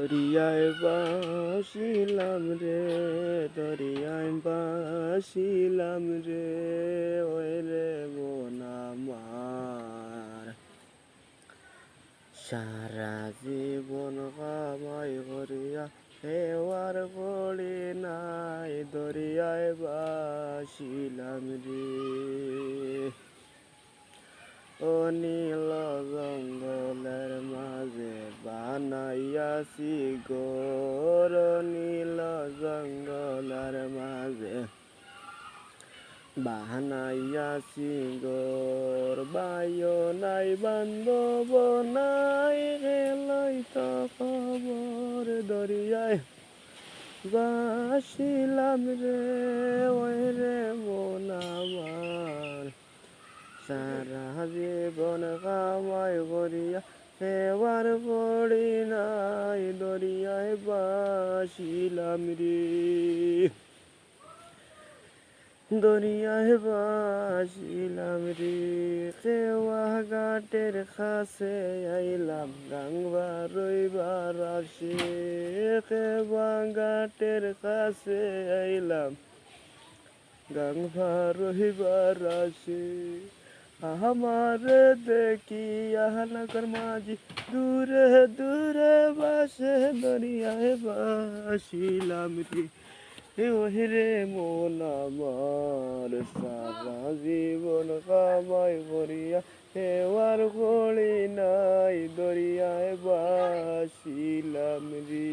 দরিয়ায় বাসিলাম রে, দরিয়ায় বাসিলাম রে, ওই রে বোন আমার। সারা জীবন কামাই করিয়া হেওয়ার পড়ি নাই, দরিয়ায় বাসিলাম রে। ও নীল জঙ্গলের মাঝে বানাইয়াছি ঘর, নীল জঙ্গলের মাঝে বানাইয়াছি ঘর। বাইও নাই বান্ধব নাই, গেলই তো খবর, দরিয়ায় বাসিলাম রে, ওই রে মন আমার। সারা জীবন কামাই করিয়া হেওয়ার পড়ি নাই, দরিয়ায় বাসিলাম রে, দরিয়ায় বাসিলাম রে। কেওয়া ঘাটের কাছে আইলাম, গাংবা রইবার আসে, কেওয়া ঘাটের কাছে আইলাম, গাংবা রইবার আসে। আমারে দেখিয়া নগর মাঝি দূরে দূরে বাসে, দরিয়ায় বাসিলাম রে, ওই রে মন আমার। সারা জীবন কামাই করিয়া হেওয়ার পড়ি নাই, দরিয়ায় বাসিলাম রে।